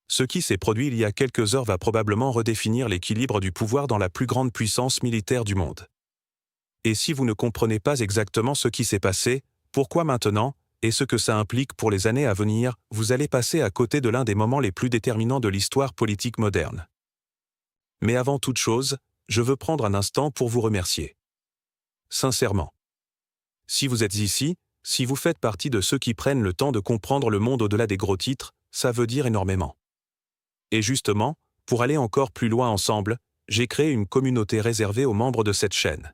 Ce qui s'est produit il y a quelques heures va probablement redéfinir l'équilibre du pouvoir dans la plus grande puissance militaire du monde. Et si vous ne comprenez pas exactement ce qui s'est passé, pourquoi maintenant, et ce que ça implique pour les années à venir, vous allez passer à côté de l'un des moments les plus déterminants de l'histoire politique moderne. Mais avant toute chose, je veux prendre un instant pour vous remercier. Sincèrement. Si vous êtes ici, si vous faites partie de ceux qui prennent le temps de comprendre le monde au-delà des gros titres, ça veut dire énormément. Et justement, pour aller encore plus loin ensemble, j'ai créé une communauté réservée aux membres de cette chaîne.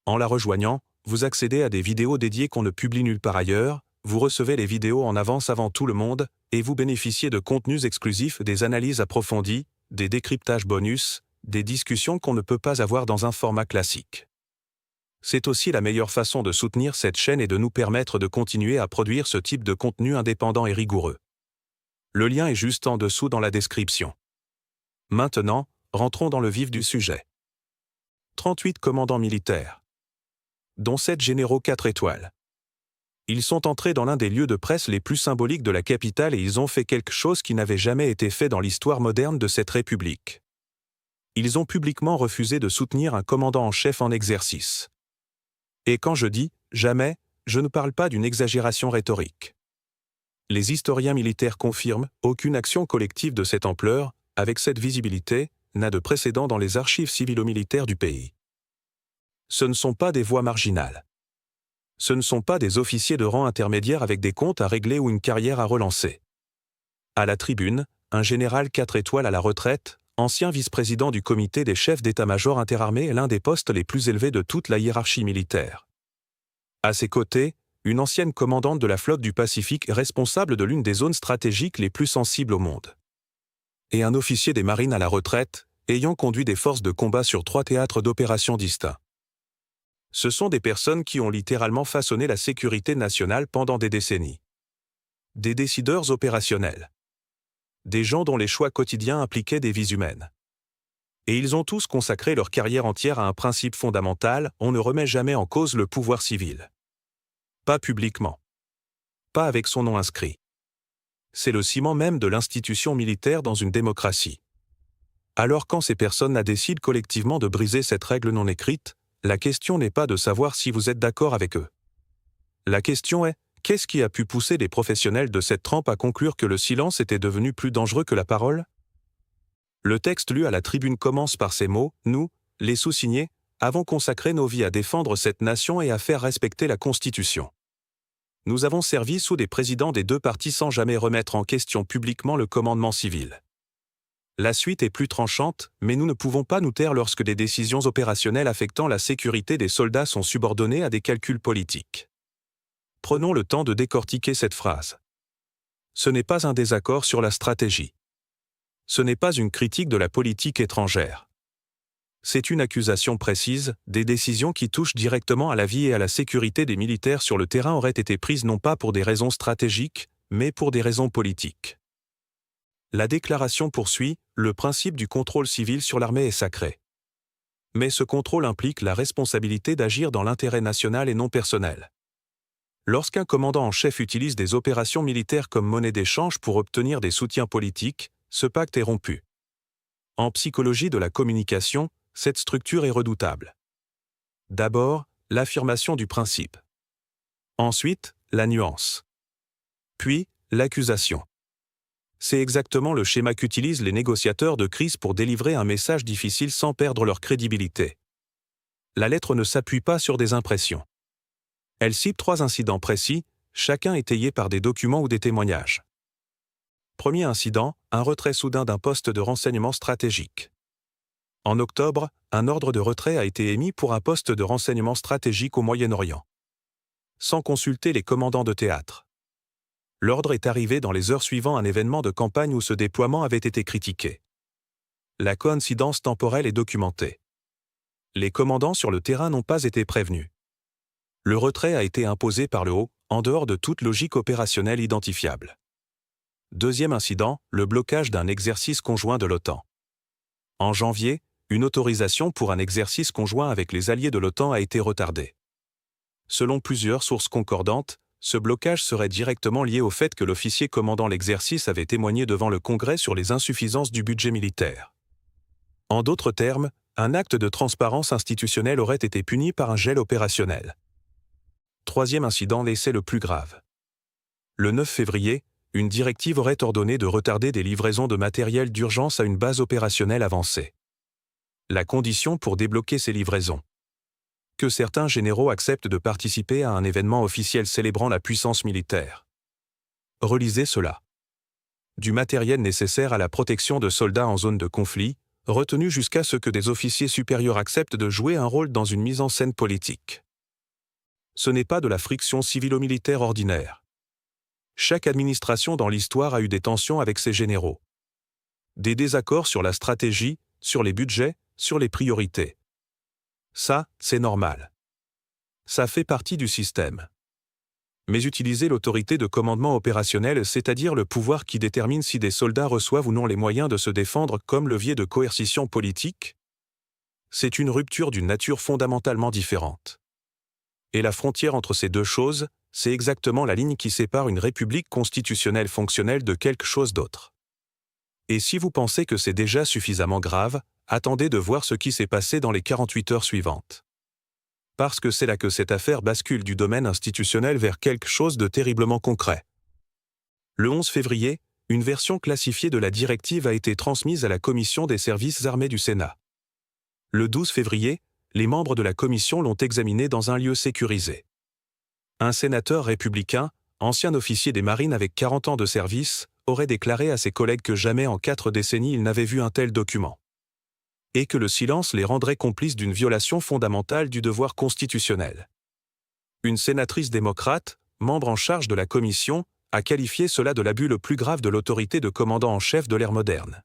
En la rejoignant, vous accédez à des vidéos dédiées qu'on ne publie nulle part ailleurs, vous recevez les vidéos en avance avant tout le monde, et vous bénéficiez de contenus exclusifs, des analyses approfondies, des décryptages bonus, des discussions qu'on ne peut pas avoir dans un format classique. C'est aussi la meilleure façon de soutenir cette chaîne et de nous permettre de continuer à produire ce type de contenu indépendant et rigoureux. Le lien est juste en dessous dans la description. Maintenant, rentrons dans le vif du sujet. 38 commandants militaires, dont 7 généraux 4 étoiles. Ils sont entrés dans l'un des lieux de presse les plus symboliques de la capitale et ils ont fait quelque chose qui n'avait jamais été fait dans l'histoire moderne de cette république. Ils ont publiquement refusé de soutenir un commandant en chef en exercice. Et quand je dis « jamais », je ne parle pas d'une exagération rhétorique. Les historiens militaires confirment, aucune action collective de cette ampleur, avec cette visibilité, n'a de précédent dans les archives civilo-militaires du pays. Ce ne sont pas des voix marginales. Ce ne sont pas des officiers de rang intermédiaire avec des comptes à régler ou une carrière à relancer. À la tribune, un général 4 étoiles à la retraite, ancien vice-président du comité des chefs d'état-major interarmés est l'un des postes les plus élevés de toute la hiérarchie militaire. À ses côtés, une ancienne commandante de la flotte du Pacifique responsable de l'une des zones stratégiques les plus sensibles au monde. Et un officier des marines à la retraite, ayant conduit des forces de combat sur 3 théâtres d'opérations distincts. Ce sont des personnes qui ont littéralement façonné la sécurité nationale pendant des décennies. Des décideurs opérationnels. Des gens dont les choix quotidiens impliquaient des vies humaines. Et ils ont tous consacré leur carrière entière à un principe fondamental, on ne remet jamais en cause le pouvoir civil. Pas publiquement. Pas avec son nom inscrit. C'est le ciment même de l'institution militaire dans une démocratie. Alors quand ces personnes décident collectivement de briser cette règle non écrite, la question n'est pas de savoir si vous êtes d'accord avec eux. La question est, qu'est-ce qui a pu pousser les professionnels de cette trempe à conclure que le silence était devenu plus dangereux que la parole? Le texte lu à la tribune commence par ces mots, « Nous, les sous-signés, avons consacré nos vies à défendre cette nation et à faire respecter la Constitution. Nous avons servi sous des présidents des deux partis sans jamais remettre en question publiquement le commandement civil. La suite est plus tranchante, mais nous ne pouvons pas nous taire lorsque des décisions opérationnelles affectant la sécurité des soldats sont subordonnées à des calculs politiques. » Prenons le temps de décortiquer cette phrase. Ce n'est pas un désaccord sur la stratégie. Ce n'est pas une critique de la politique étrangère. C'est une accusation précise, des décisions qui touchent directement à la vie et à la sécurité des militaires sur le terrain auraient été prises non pas pour des raisons stratégiques, mais pour des raisons politiques. La déclaration poursuit, le principe du contrôle civil sur l'armée est sacré. Mais ce contrôle implique la responsabilité d'agir dans l'intérêt national et non personnel. Lorsqu'un commandant en chef utilise des opérations militaires comme monnaie d'échange pour obtenir des soutiens politiques, ce pacte est rompu. En psychologie de la communication, cette structure est redoutable. D'abord, l'affirmation du principe. Ensuite, la nuance. Puis, l'accusation. C'est exactement le schéma qu'utilisent les négociateurs de crise pour délivrer un message difficile sans perdre leur crédibilité. La lettre ne s'appuie pas sur des impressions. Elle cite 3 incidents précis, chacun étayé par des documents ou des témoignages. Premier incident, un retrait soudain d'un poste de renseignement stratégique. En octobre, un ordre de retrait a été émis pour un poste de renseignement stratégique au Moyen-Orient. Sans consulter les commandants de théâtre. L'ordre est arrivé dans les heures suivant un événement de campagne où ce déploiement avait été critiqué. La coïncidence temporelle est documentée. Les commandants sur le terrain n'ont pas été prévenus. Le retrait a été imposé par le haut, en dehors de toute logique opérationnelle identifiable. Deuxième incident, le blocage d'un exercice conjoint de l'OTAN. En janvier, une autorisation pour un exercice conjoint avec les alliés de l'OTAN a été retardée. Selon plusieurs sources concordantes, Ce blocage serait directement lié au fait que l'officier commandant l'exercice avait témoigné devant le Congrès sur les insuffisances du budget militaire. En d'autres termes, un acte de transparence institutionnelle aurait été puni par un gel opérationnel. Troisième incident, l'essai le plus grave. Le 9 février, une directive aurait ordonné de retarder des livraisons de matériel d'urgence à une base opérationnelle avancée. La condition pour débloquer ces livraisons: que certains généraux acceptent de participer à un événement officiel célébrant la puissance militaire. Relisez cela. Du matériel nécessaire à la protection de soldats en zone de conflit, retenu jusqu'à ce que des officiers supérieurs acceptent de jouer un rôle dans une mise en scène politique. Ce n'est pas de la friction civilo-militaire ordinaire. Chaque administration dans l'histoire a eu des tensions avec ses généraux. Des désaccords sur la stratégie, sur les budgets, sur les priorités. Ça, c'est normal. Ça fait partie du système. Mais utiliser l'autorité de commandement opérationnel, c'est-à-dire le pouvoir qui détermine si des soldats reçoivent ou non les moyens de se défendre comme levier de coercition politique, c'est une rupture d'une nature fondamentalement différente. Et la frontière entre ces deux choses, c'est exactement la ligne qui sépare une république constitutionnelle fonctionnelle de quelque chose d'autre. Et si vous pensez que c'est déjà suffisamment grave, attendez de voir ce qui s'est passé dans les 48 heures suivantes. Parce que c'est là que cette affaire bascule du domaine institutionnel vers quelque chose de terriblement concret. Le 11 février, une version classifiée de la directive a été transmise à la Commission des services armés du Sénat. Le 12 février, les membres de la commission l'ont examinée dans un lieu sécurisé. Un sénateur républicain, ancien officier des marines avec 40 ans de service, aurait déclaré à ses collègues que jamais en 4 décennies il n'avait vu un tel document. Et que le silence les rendrait complices d'une violation fondamentale du devoir constitutionnel. Une sénatrice démocrate, membre en charge de la commission, a qualifié cela de l'abus le plus grave de l'autorité de commandant en chef de l'ère moderne.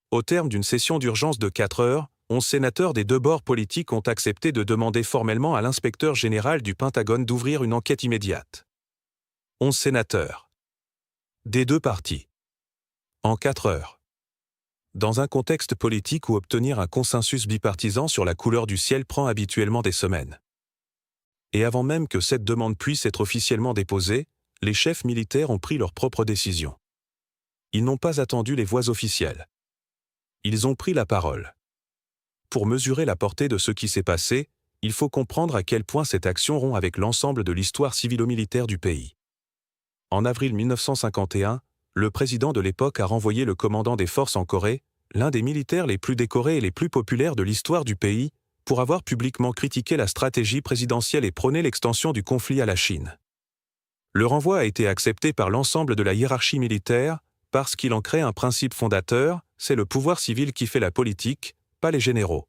Au terme d'une session d'urgence de 4 heures, 11 sénateurs des deux bords politiques ont accepté de demander formellement à l'inspecteur général du Pentagone d'ouvrir une enquête immédiate. 11 sénateurs. Des deux partis. En 4 heures. Dans un contexte politique où obtenir un consensus bipartisan sur la couleur du ciel prend habituellement des semaines. Et avant même que cette demande puisse être officiellement déposée, les chefs militaires ont pris leur propre décision. Ils n'ont pas attendu les voix officielles. Ils ont pris la parole. Pour mesurer la portée de ce qui s'est passé, il faut comprendre à quel point cette action rompt avec l'ensemble de l'histoire civilo-militaire du pays. En avril 1951, le président de l'époque a renvoyé le commandant des forces en Corée, l'un des militaires les plus décorés et les plus populaires de l'histoire du pays, pour avoir publiquement critiqué la stratégie présidentielle et prôné l'extension du conflit à la Chine. Le renvoi a été accepté par l'ensemble de la hiérarchie militaire, parce qu'il en crée un principe fondateur, c'est le pouvoir civil qui fait la politique, pas les généraux.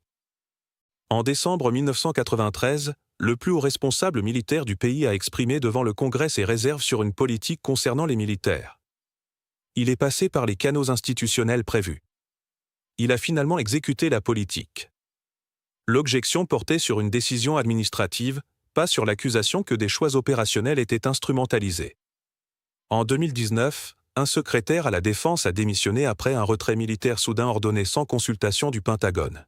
En décembre 1993, le plus haut responsable militaire du pays a exprimé devant le Congrès ses réserves sur une politique concernant les militaires. Il est passé par les canaux institutionnels prévus. Il a finalement exécuté la politique. L'objection portait sur une décision administrative, pas sur l'accusation que des choix opérationnels étaient instrumentalisés. En 2019, un secrétaire à la Défense a démissionné après un retrait militaire soudain ordonné sans consultation du Pentagone.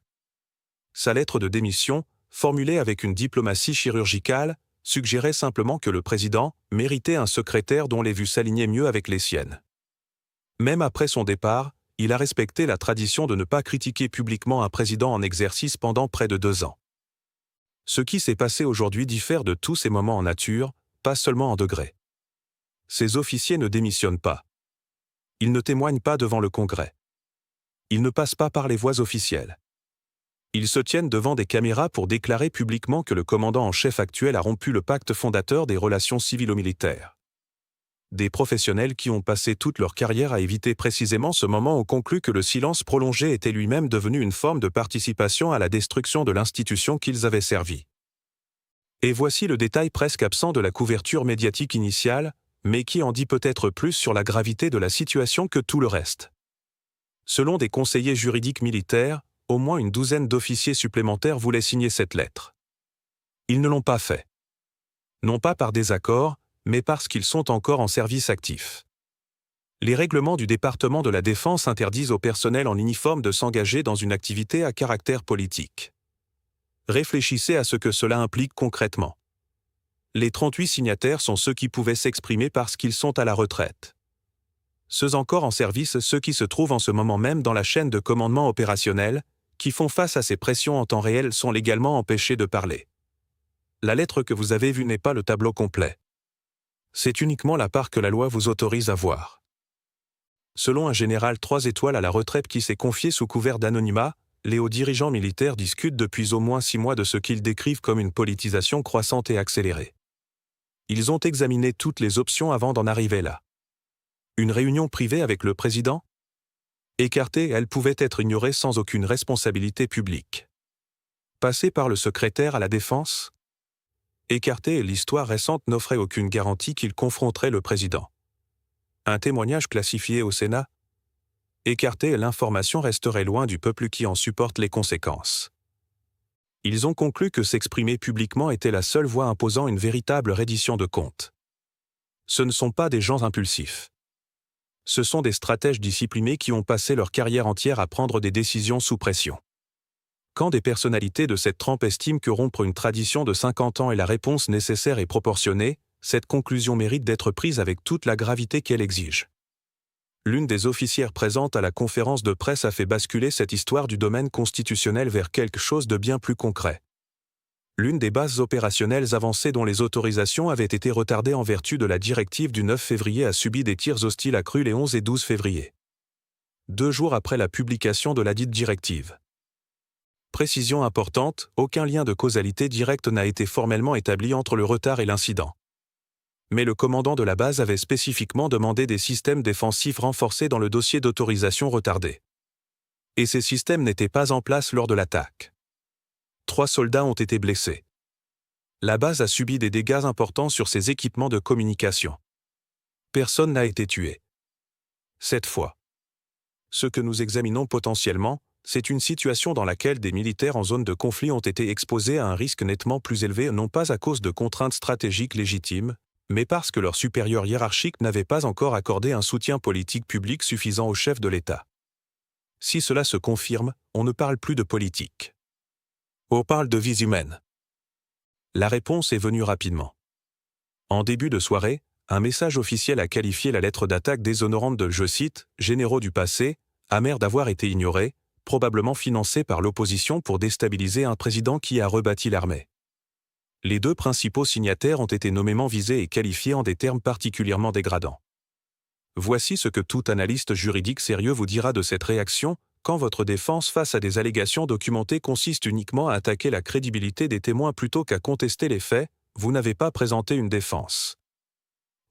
Sa lettre de démission, formulée avec une diplomatie chirurgicale, suggérait simplement que le président méritait un secrétaire dont les vues s'alignaient mieux avec les siennes. Même après son départ, il a respecté la tradition de ne pas critiquer publiquement un président en exercice pendant près de 2 ans. Ce qui s'est passé aujourd'hui diffère de tous ces moments en nature, pas seulement en degrés. Ces officiers ne démissionnent pas. Ils ne témoignent pas devant le Congrès. Ils ne passent pas par les voies officielles. Ils se tiennent devant des caméras pour déclarer publiquement que le commandant en chef actuel a rompu le pacte fondateur des relations civilo-militaires. Des professionnels qui ont passé toute leur carrière à éviter précisément ce moment ont conclu que le silence prolongé était lui-même devenu une forme de participation à la destruction de l'institution qu'ils avaient servie. Et voici le détail presque absent de la couverture médiatique initiale, mais qui en dit peut-être plus sur la gravité de la situation que tout le reste. Selon des conseillers juridiques militaires, au moins une douzaine d'officiers supplémentaires voulaient signer cette lettre. Ils ne l'ont pas fait. Non pas par désaccord, mais parce qu'ils sont encore en service actif. Les règlements du département de la Défense interdisent au personnel en uniforme de s'engager dans une activité à caractère politique. Réfléchissez à ce que cela implique concrètement. Les 38 signataires sont ceux qui pouvaient s'exprimer parce qu'ils sont à la retraite. Ceux encore en service, ceux qui se trouvent en ce moment même dans la chaîne de commandement opérationnel, qui font face à ces pressions en temps réel, sont légalement empêchés de parler. La lettre que vous avez vue n'est pas le tableau complet. C'est uniquement la part que la loi vous autorise à voir. Selon un général 3 étoiles à la retraite qui s'est confié sous couvert d'anonymat, les hauts dirigeants militaires discutent depuis au moins 6 mois de ce qu'ils décrivent comme une politisation croissante et accélérée. Ils ont examiné toutes les options avant d'en arriver là. Une réunion privée avec le président ? Écartée, elle pouvait être ignorée sans aucune responsabilité publique. Passer par le secrétaire à la défense ? Écartée, l'histoire récente n'offrait aucune garantie qu'il confronterait le président. Un témoignage classifié au Sénat ? Écartée, l'information resterait loin du peuple qui en supporte les conséquences. Ils ont conclu que s'exprimer publiquement était la seule voie imposant une véritable reddition de comptes. Ce ne sont pas des gens impulsifs. Ce sont des stratèges disciplinés qui ont passé leur carrière entière à prendre des décisions sous pression. Quand des personnalités de cette trempe estiment que rompre une tradition de 50 ans est la réponse nécessaire et proportionnée, cette conclusion mérite d'être prise avec toute la gravité qu'elle exige. L'une des officières présentes à la conférence de presse a fait basculer cette histoire du domaine constitutionnel vers quelque chose de bien plus concret. L'une des bases opérationnelles avancées dont les autorisations avaient été retardées en vertu de la directive du 9 février a subi des tirs hostiles accrus les 11 et 12 février. 2 jours après la publication de ladite directive. Précision importante, aucun lien de causalité directe n'a été formellement établi entre le retard et l'incident. Mais le commandant de la base avait spécifiquement demandé des systèmes défensifs renforcés dans le dossier d'autorisation retardée. Et ces systèmes n'étaient pas en place lors de l'attaque. 3 soldats ont été blessés. La base a subi des dégâts importants sur ses équipements de communication. Personne n'a été tué. Cette fois. Ce que nous examinons potentiellement, c'est une situation dans laquelle des militaires en zone de conflit ont été exposés à un risque nettement plus élevé non pas à cause de contraintes stratégiques légitimes, mais parce que leurs supérieurs hiérarchiques n'avaient pas encore accordé un soutien politique public suffisant au chef de l'État. Si cela se confirme, on ne parle plus de politique. On parle de vies humaines. La réponse est venue rapidement. En début de soirée, un message officiel a qualifié la lettre d'attaque déshonorante de, je cite, « généraux du passé, amers d'avoir été ignorés, probablement financés par l'opposition pour déstabiliser un président qui a rebâti l'armée ». Les 2 principaux signataires ont été nommément visés et qualifiés en des termes particulièrement dégradants. Voici ce que tout analyste juridique sérieux vous dira de cette réaction, quand votre défense face à des allégations documentées consiste uniquement à attaquer la crédibilité des témoins plutôt qu'à contester les faits, vous n'avez pas présenté une défense.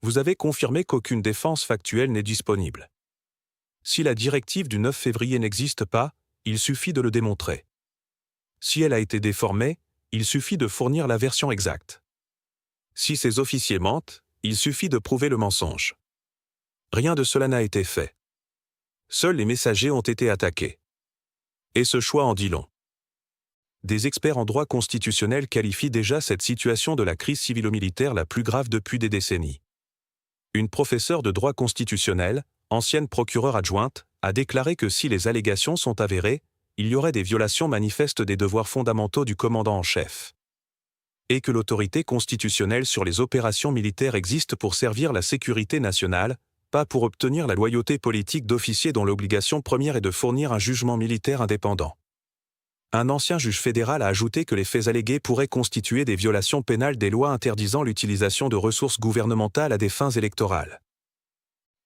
Vous avez confirmé qu'aucune défense factuelle n'est disponible. Si la directive du 9 février n'existe pas, il suffit de le démontrer. Si elle a été déformée, il suffit de fournir la version exacte. Si ces officiers mentent, il suffit de prouver le mensonge. Rien de cela n'a été fait. Seuls les messagers ont été attaqués. Et ce choix en dit long. Des experts en droit constitutionnel qualifient déjà cette situation de la crise civilo-militaire la plus grave depuis des décennies. Une professeure de droit constitutionnel, ancienne procureure adjointe, a déclaré que si les allégations sont avérées, il y aurait des violations manifestes des devoirs fondamentaux du commandant en chef. Et que l'autorité constitutionnelle sur les opérations militaires existe pour servir la sécurité nationale, pas pour obtenir la loyauté politique d'officiers dont l'obligation première est de fournir un jugement militaire indépendant. Un ancien juge fédéral a ajouté que les faits allégués pourraient constituer des violations pénales des lois interdisant l'utilisation de ressources gouvernementales à des fins électorales.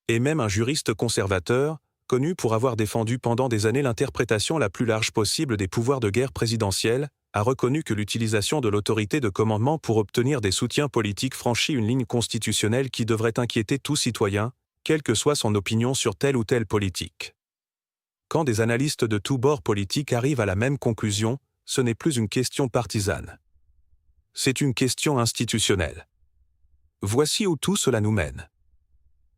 Et même un juriste conservateur, connu pour avoir défendu pendant des années l'interprétation la plus large possible des pouvoirs de guerre présidentielle, a reconnu que l'utilisation de l'autorité de commandement pour obtenir des soutiens politiques franchit une ligne constitutionnelle qui devrait inquiéter tout citoyen, quelle que soit son opinion sur telle ou telle politique. Quand des analystes de tous bords politiques arrivent à la même conclusion, ce n'est plus une question partisane. C'est une question institutionnelle. Voici où tout cela nous mène.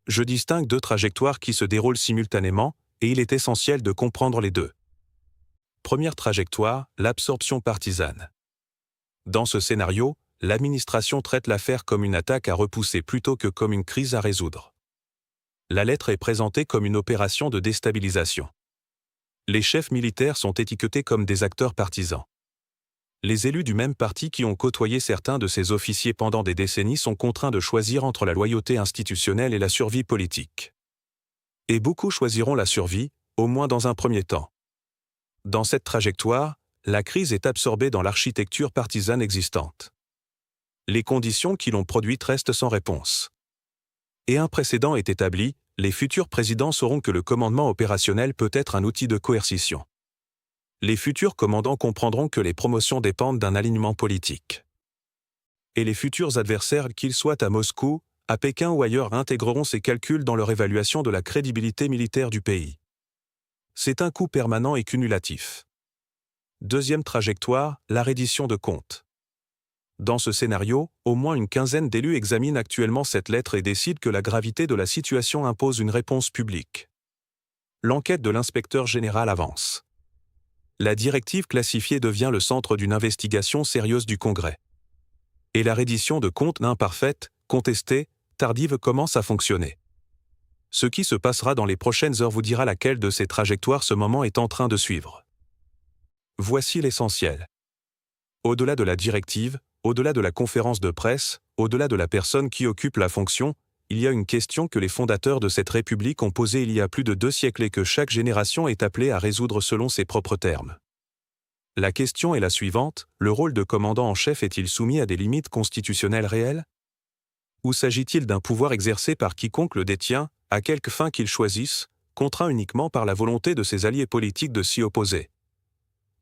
Je distingue 2 trajectoires qui se déroulent simultanément, et il est essentiel de comprendre les 2. Première trajectoire, l'absorption partisane. Dans ce scénario, l'administration traite l'affaire comme une attaque à repousser plutôt que comme une crise à résoudre. La lettre est présentée comme une opération de déstabilisation. Les chefs militaires sont étiquetés comme des acteurs partisans. Les élus du même parti qui ont côtoyé certains de ces officiers pendant des décennies sont contraints de choisir entre la loyauté institutionnelle et la survie politique. Et beaucoup choisiront la survie, au moins dans un premier temps. Dans cette trajectoire, la crise est absorbée dans l'architecture partisane existante. Les conditions qui l'ont produite restent sans réponse. Et un précédent est établi, les futurs présidents sauront que le commandement opérationnel peut être un outil de coercition. Les futurs commandants comprendront que les promotions dépendent d'un alignement politique. Et les futurs adversaires, qu'ils soient à Moscou, à Pékin ou ailleurs, intégreront ces calculs dans leur évaluation de la crédibilité militaire du pays. C'est un coût permanent et cumulatif. Deuxième trajectoire, la reddition de comptes. Dans ce scénario, au moins une quinzaine d'élus examinent actuellement cette lettre et décident que la gravité de la situation impose une réponse publique. L'enquête de l'inspecteur général avance. La directive classifiée devient le centre d'une investigation sérieuse du Congrès. Et la reddition de comptes imparfaite, contestée, tardive commence à fonctionner. Ce qui se passera dans les prochaines heures vous dira laquelle de ces trajectoires ce moment est en train de suivre. Voici l'essentiel. Au-delà de la directive, au-delà de la conférence de presse, au-delà de la personne qui occupe la fonction, il y a une question que les fondateurs de cette République ont posée il y a plus de 2 siècles et que chaque génération est appelée à résoudre selon ses propres termes. La question est la suivante, le rôle de commandant en chef est-il soumis à des limites constitutionnelles réelles? Ou s'agit-il d'un pouvoir exercé par quiconque le détient, à quelque fin qu'il choisisse, contraint uniquement par la volonté de ses alliés politiques de s'y opposer?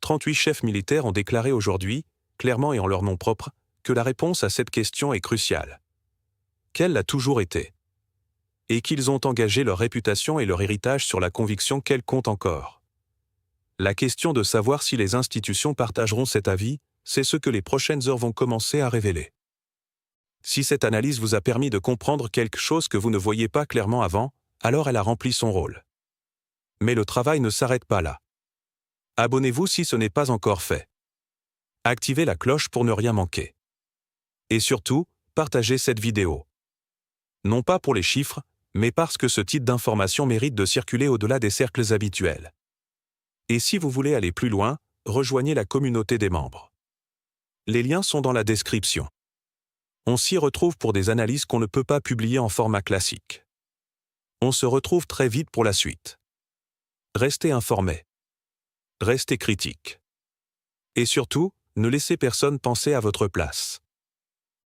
38 chefs militaires ont déclaré aujourd'hui, clairement et en leur nom propre, que la réponse à cette question est cruciale. Qu'elle l'a toujours été. Et qu'ils ont engagé leur réputation et leur héritage sur la conviction qu'elle compte encore. La question de savoir si les institutions partageront cet avis, c'est ce que les prochaines heures vont commencer à révéler. Si cette analyse vous a permis de comprendre quelque chose que vous ne voyiez pas clairement avant, alors elle a rempli son rôle. Mais le travail ne s'arrête pas là. Abonnez-vous si ce n'est pas encore fait. Activez la cloche pour ne rien manquer. Et surtout, partagez cette vidéo. Non pas pour les chiffres, mais parce que ce type d'information mérite de circuler au-delà des cercles habituels. Et si vous voulez aller plus loin, rejoignez la communauté des membres. Les liens sont dans la description. On s'y retrouve pour des analyses qu'on ne peut pas publier en format classique. On se retrouve très vite pour la suite. Restez informés. Restez critiques. Et surtout, ne laissez personne penser à votre place.